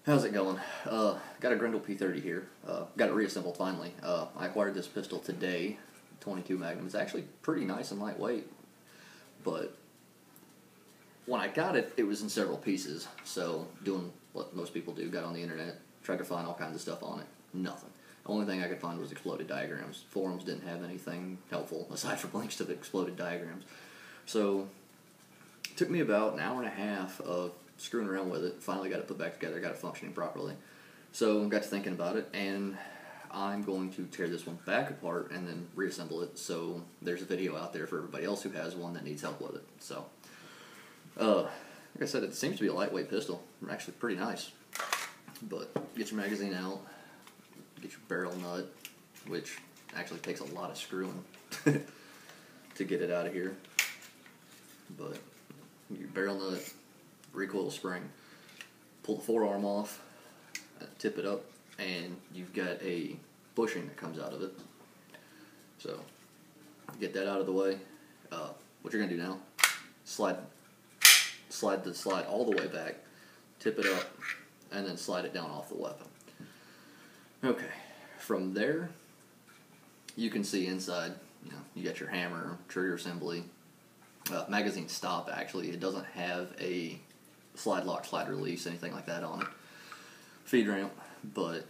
How's it going? Got a Grendel P30 here. Got it reassembled finally. I acquired this pistol today, 22 Magnum. It's actually pretty nice and lightweight, but when I got it, it was in several pieces. So doing what most people do, got on the internet, tried to find all kinds of stuff on it. Nothing. The only thing I could find was exploded diagrams. Forums didn't have anything helpful aside from links to the exploded diagrams. So it took me about an hour and a half of screwing around with it. Finally got it put back together, got it functioning properly. So got to thinking about it, and I'm going to tear this one back apart and then reassemble it. So there's a video out there for everybody else who has one that needs help with it. So like I said, it seems to be a lightweight pistol. Actually pretty nice. But get your magazine out, get your barrel nut, which actually takes a lot of screwing to get it out of here. But your barrel nut, recoil spring, pull the forearm off, tip it up, and you've got a bushing that comes out of it. So get that out of the way. What you're going to do now, slide the slide all the way back, tip it up, and then slide it down off the weapon. Okay, from there you can see inside, you got your hammer, trigger assembly, magazine stop. Actually, it doesn't have a slide lock, slide release, anything like that on it. Feed ramp, but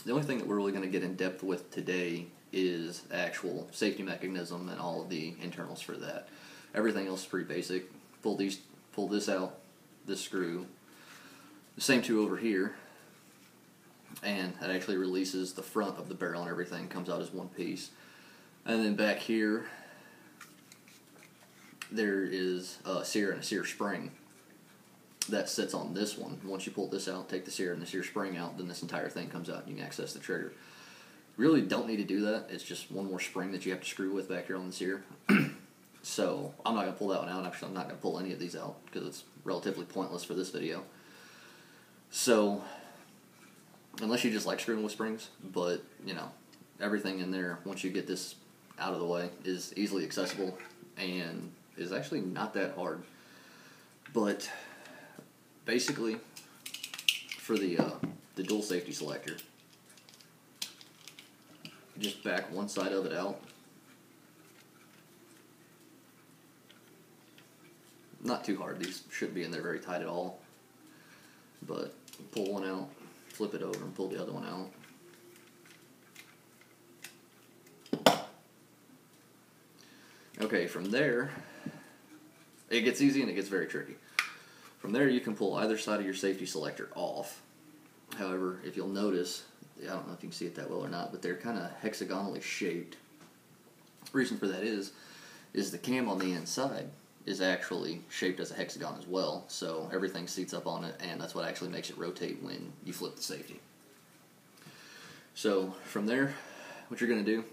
the only thing that we're really going to get in depth with today is actual safety mechanism and all of the internals for that. Everything else is pretty basic. Pull this out, this screw, the same two over here, and that actually releases the front of the barrel and everything comes out as one piece. And then back here there is a sear and a sear spring that sits on this one. Once you pull this out, take the sear and the sear spring out, then this entire thing comes out and you can access the trigger. You really don't need to do that. It's just one more spring that you have to screw with back here on the sear. So I'm not going to pull that one out. Actually, I'm not going to pull any of these out because it's relatively pointless for this video. So unless you just like screwing with springs, but everything in there, once you get this out of the way, is easily accessible and is actually not that hard. But basically, for the dual safety selector, just back one side of it out. Not too hard. These shouldn't be in there very tight at all. But pull one out, flip it over, and pull the other one out. Okay, from there, it gets easy and it gets very tricky. From there, you can pull either side of your safety selector off. However, if you'll notice, I don't know if you can see it that well or not, but they're kind of hexagonally shaped. The reason for that is the cam on the inside is actually shaped as a hexagon as well, so everything seats up on it, and that's what actually makes it rotate when you flip the safety. So from there, what you're going to do,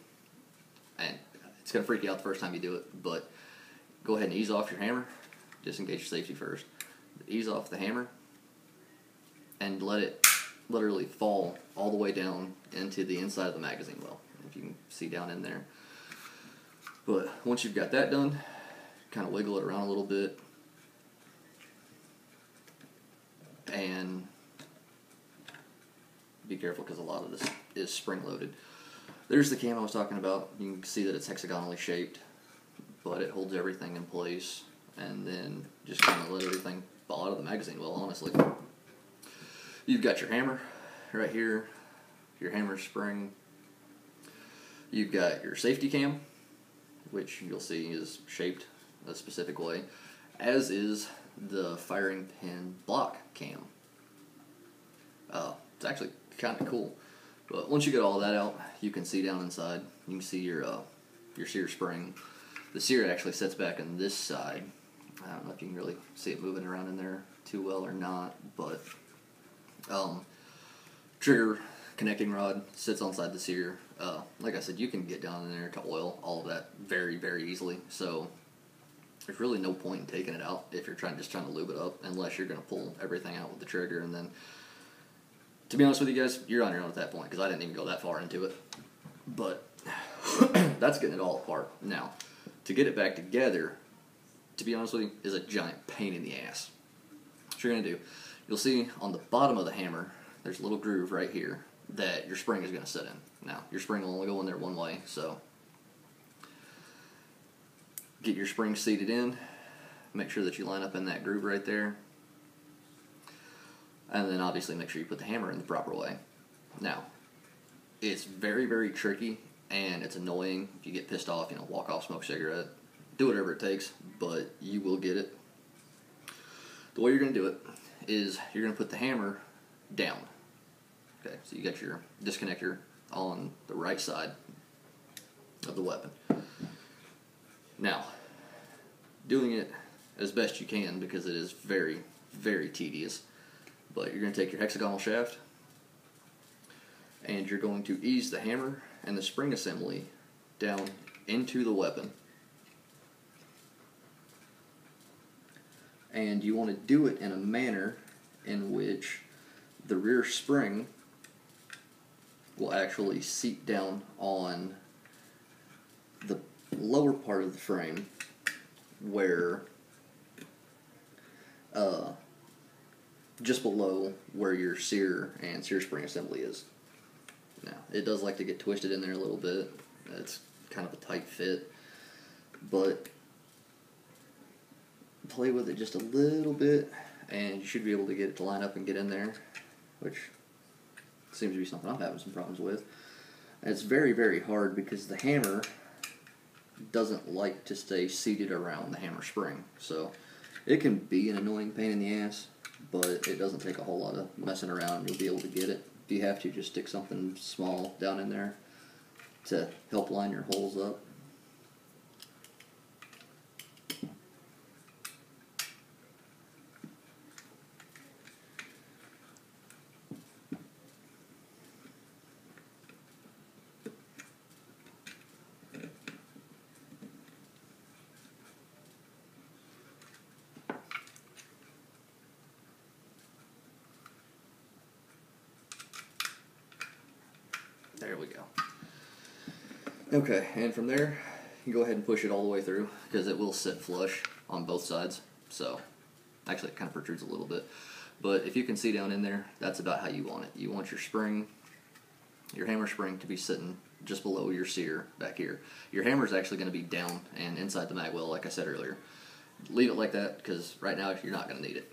and it's going to freak you out the first time you do it, but go ahead and ease off your hammer, disengage your safety first, ease off the hammer, and let it literally fall all the way down into the inside of the magazine well, if you can see down in there. But once you've got that done, kind of wiggle it around a little bit, and be careful because a lot of this is spring loaded. There's the cam I was talking about. You can see that it's hexagonally shaped, but it holds everything in place, and then just kind of let everything fall out of the magazine well, honestly. You've got your hammer right here, your hammer spring. You've got your safety cam, which you'll see is shaped a specific way, as is the firing pin block cam. It's actually kind of cool. But once you get all that out, you can see down inside. You can see your sear spring. The sear actually sits back on this side. I don't know if you can really see it moving around in there too well or not, but trigger connecting rod sits on side the sear. Like I said, you can get down in there to oil all of that very, very easily. So there's really no point in taking it out if you're just trying to lube it up, unless you're going to pull everything out with the trigger. And then, to be honest with you guys, you're on your own at that point, because I didn't even go that far into it. But that's getting it all apart. Now, to get it back together, to be honest with you, is a giant pain in the ass. What you're going to do, you'll see on the bottom of the hammer, there's a little groove right here that your spring is going to sit in. Now, your spring will only go in there one way, so get your spring seated in, make sure that you line up in that groove right there, and then obviously make sure you put the hammer in the proper way. Now, it's very, very tricky, and it's annoying. If you get pissed off, walk off, smoke a cigarette, do whatever it takes, but you will get it. The way you're going to do it is you're going to put the hammer down. Okay, so you got your disconnector on the right side of the weapon. Now, doing it as best you can, because it is very, very tedious, but you're going to take your hexagonal shaft and you're going to ease the hammer and the spring assembly down into the weapon. And you want to do it in a manner in which the rear spring will actually seat down on the lower part of the frame where just below where your sear and sear spring assembly is. Now, it does like to get twisted in there a little bit. It's kind of a tight fit, but play with it just a little bit and you should be able to get it to line up and get in there, which seems to be something I'm having some problems with. And it's very, very hard because the hammer doesn't like to stay seated around the hammer spring. So it can be an annoying pain in the ass, but it doesn't take a whole lot of messing around. You'll be able to get it. If you have to, just stick something small down in there to help line your holes up. There we go. Okay, and from there, you go ahead and push it all the way through, because it will sit flush on both sides. So, actually it kind of protrudes a little bit. But if you can see down in there, that's about how you want it. You want your spring, your hammer spring, to be sitting just below your sear back here. Your hammer is actually going to be down and inside the mag well, like I said earlier. Leave it like that, because right now you're not going to need it.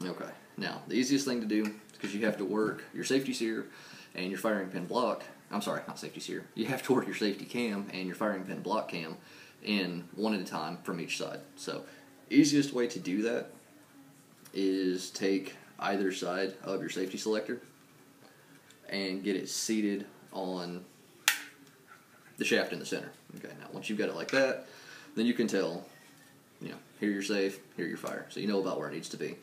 Okay, now the easiest thing to do, because you have to work your safety sear and your firing pin block, I'm sorry, not safety sear, you have to work your safety cam and your firing pin block cam in one at a time from each side. So, easiest way to do that is take either side of your safety selector and get it seated on the shaft in the center. Okay, now once you've got it like that, then you can tell, here you're safe, here you're fire. So you know about where it needs to be.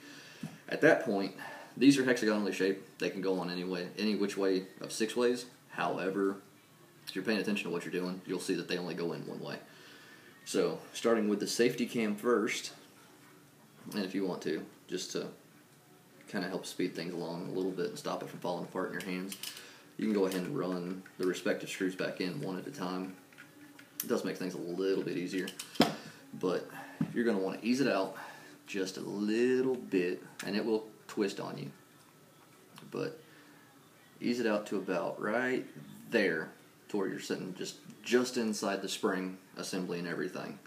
At that point, these are hexagonally shaped. They can go on any which way of 6 ways. However, if you're paying attention to what you're doing, you'll see that they only go in one way. So, starting with the safety cam first, and if you want to, just to kind of help speed things along a little bit and stop it from falling apart in your hands, you can go ahead and run the respective screws back in one at a time. It does make things a little bit easier, but you're going to want to ease it out just a little bit, and it will twist on you, but ease it out to about right there to where you're sitting just inside the spring assembly and everything.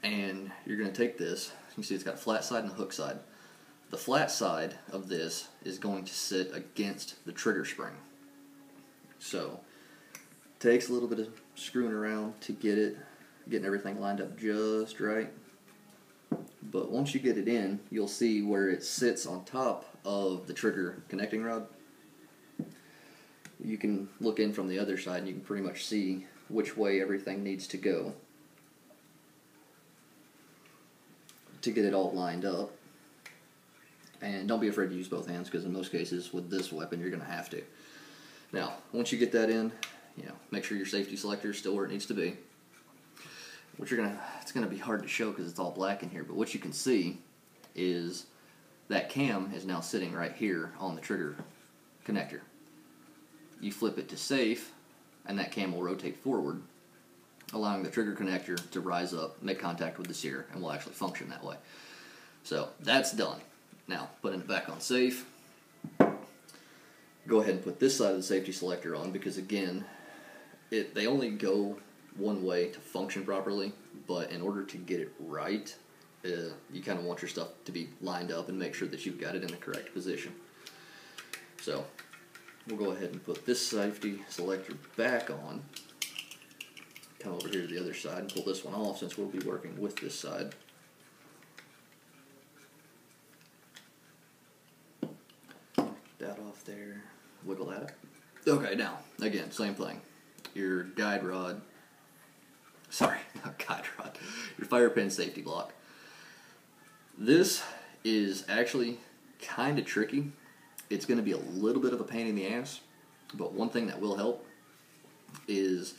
And you're going to take this, you can see it's got a flat side and a hook side. The flat side of this is going to sit against the trigger spring. So, takes a little bit of screwing around to getting everything lined up just right. But once you get it in, you'll see where it sits on top of the trigger connecting rod. You can look in from the other side and you can pretty much see which way everything needs to go to get it all lined up. And don't be afraid to use both hands, because in most cases with this weapon you're going to have to. Now, once you get that in, make sure your safety selector is still where it needs to be. It's gonna be hard to show because it's all black in here, but what you can see is that cam is now sitting right here on the trigger connector. You flip it to safe, and that cam will rotate forward, allowing the trigger connector to rise up, make contact with the sear, and will actually function that way. So that's done. Now, putting it back on safe. Go ahead and put this side of the safety selector on because, again, they only go one way to function properly, but in order to get it right, you kind of want your stuff to be lined up and make sure that you've got it in the correct position. So we'll go ahead and put this safety selector back on. Come over here to the other side and pull this one off since we'll be working with this side. That off there. Wiggle that up. Okay, now, again, same thing. Your guide rod, sorry, not guide rod, your fire pin safety block. This is actually kind of tricky. It's going to be a little bit of a pain in the ass, but one thing that will help is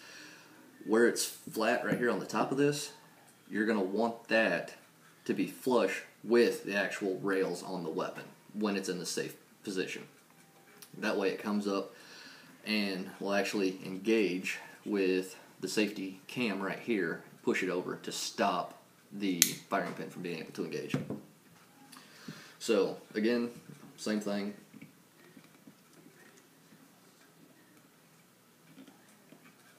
where it's flat right here on the top of this, you're going to want that to be flush with the actual rails on the weapon when it's in the safe position. That way it comes up and will actually engage with the safety cam right here, push it over to stop the firing pin from being able to engage. So again, same thing.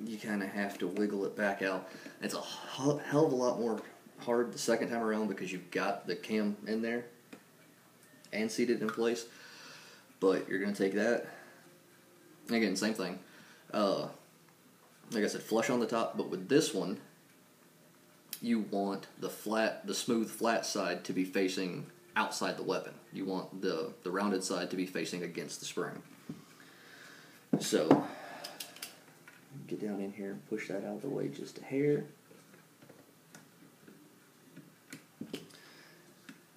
You kind of have to wiggle it back out. It's a hell of a lot more hard the second time around because you've got the cam in there and seated in place. But you're going to take that. Again, same thing. Like I said, flush on the top, but with this one, you want the smooth flat side to be facing outside the weapon. You want the rounded side to be facing against the spring. So, get down in here and push that out of the way just a hair.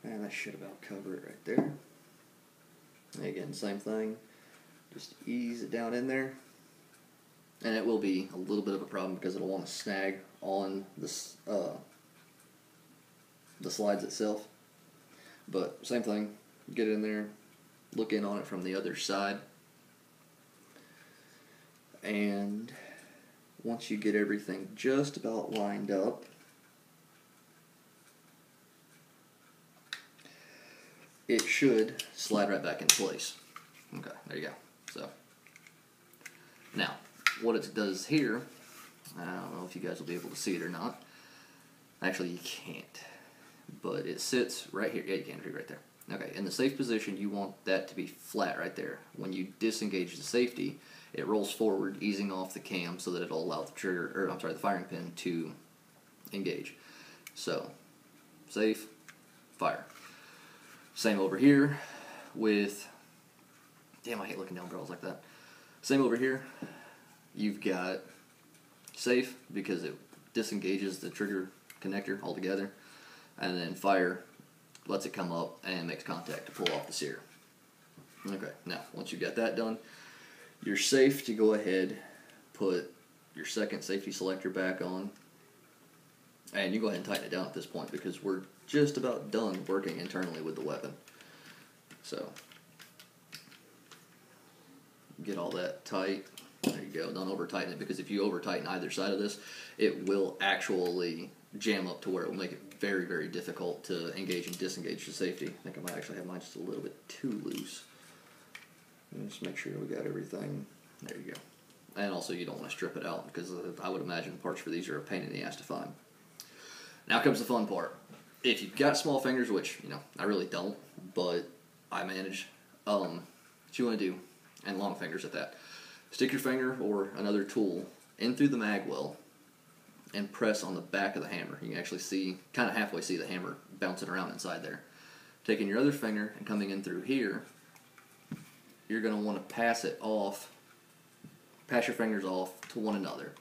And that should about cover it right there. And again, same thing. Just ease it down in there. And it will be a little bit of a problem because it'll want to snag on this, the slides itself. But same thing. Get it in there. Look in on it from the other side. And once you get everything just about lined up, it should slide right back into place. Okay, there you go. So, now, what it does here, I don't know if you guys will be able to see it or not. Actually, you can't. But it sits right here. Yeah, you can see it right there. Okay, in the safe position, you want that to be flat right there. When you disengage the safety, it rolls forward, easing off the cam so that it'll allow the firing pin to engage. So, safe, fire. Same over here with, damn, I hate looking down barrels like that. Same over here. You've got safe because it disengages the trigger connector altogether, and then fire lets it come up and makes contact to pull off the sear. Okay, now once you've got that done, you're safe to go ahead, put your second safety selector back on, and you go ahead and tighten it down at this point because we're just about done working internally with the weapon. So, get all that tight. There you go. Don't over tighten it because if you over tighten either side of this, it will actually jam up to where it will make it very, very difficult to engage and disengage the safety. I think I might actually have mine just a little bit too loose. Just make sure we got everything. There you go. And also you don't want to strip it out because I would imagine parts for these are a pain in the ass to find. Now comes the fun part. If you've got small fingers, which, I really don't, but I manage, what you want to do, and long fingers at that, stick your finger or another tool in through the mag well and press on the back of the hammer. You can actually see, kind of halfway see the hammer bouncing around inside there. Taking your other finger and coming in through here, you're going to want to pass your fingers off to one another.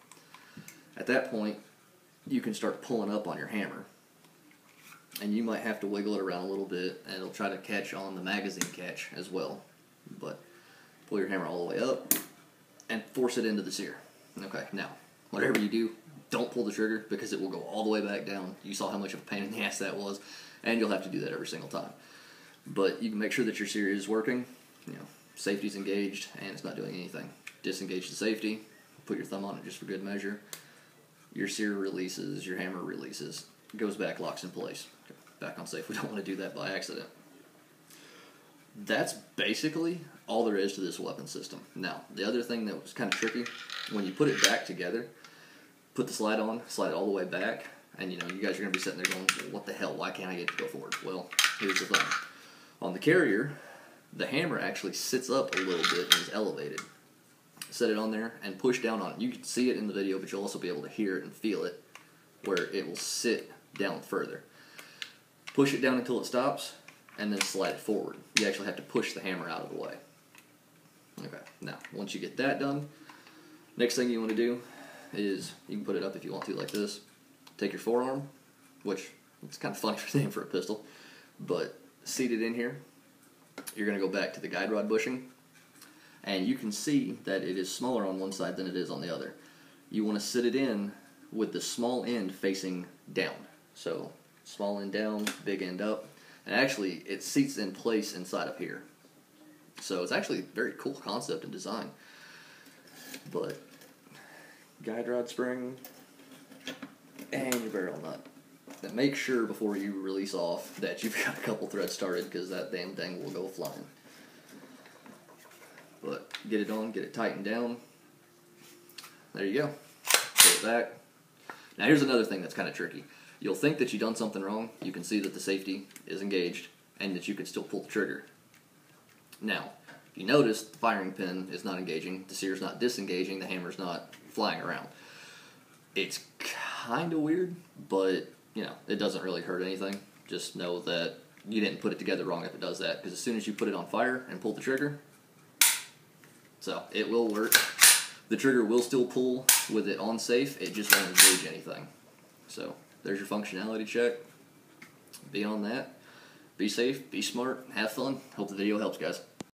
At that point, you can start pulling up on your hammer. And you might have to wiggle it around a little bit, and it'll try to catch on the magazine catch as well. But pull your hammer all the way up and force it into the sear. Okay, now, whatever you do, don't pull the trigger because it will go all the way back down. You saw how much of a pain in the ass that was, and you'll have to do that every single time. But you can make sure that your sear is working. Safety's engaged, and it's not doing anything. Disengage the safety, put your thumb on it just for good measure. Your sear releases, your hammer releases, goes back, locks in place. Okay. back on safe. We don't want to do that by accident. That's basically all there is to this weapon system. Now, the other thing that was kind of tricky, when you put it back together, put the slide on, slide it all the way back, and you know, you guys are going to be sitting there going, well, what the hell, why can't I get to go forward? Well, here's the thing. On the carrier, the hammer actually sits up a little bit and is elevated. Set it on there and push down on it. You can see it in the video, but you'll also be able to hear it and feel it, where it will sit down further. Push it down until it stops, and then slide it forward. You actually have to push the hammer out of the way. Okay, now, once you get that done, next thing you want to do is, you can put it up if you want to like this. Take your forearm, which it's kind of funny name for a pistol, but seat it in here. You're going to go back to the guide rod bushing, and you can see that it is smaller on one side than it is on the other. You want to sit it in with the small end facing down. So, small end down, big end up. And actually, it seats in place inside of here. So it's actually a very cool concept and design. But, guide rod spring, and your barrel nut. Now make sure before you release off that you've got a couple threads started, because that damn thing will go flying. But get it on, get it tightened down. There you go. Pull it back. Now here's another thing that's kind of tricky. You'll think that you've done something wrong. You can see that the safety is engaged and that you can still pull the trigger. Now, if you notice, the firing pin is not engaging, the sear's not disengaging, the hammer's not flying around. It's kind of weird, but you know, it doesn't really hurt anything. Just know that you didn't put it together wrong if it does that, because as soon as you put it on fire and pull the trigger, so it will work. The trigger will still pull with it on safe, it just won't engage anything. So there's your functionality check. Be on that. Be safe, be smart, have fun. Hope the video helps, guys.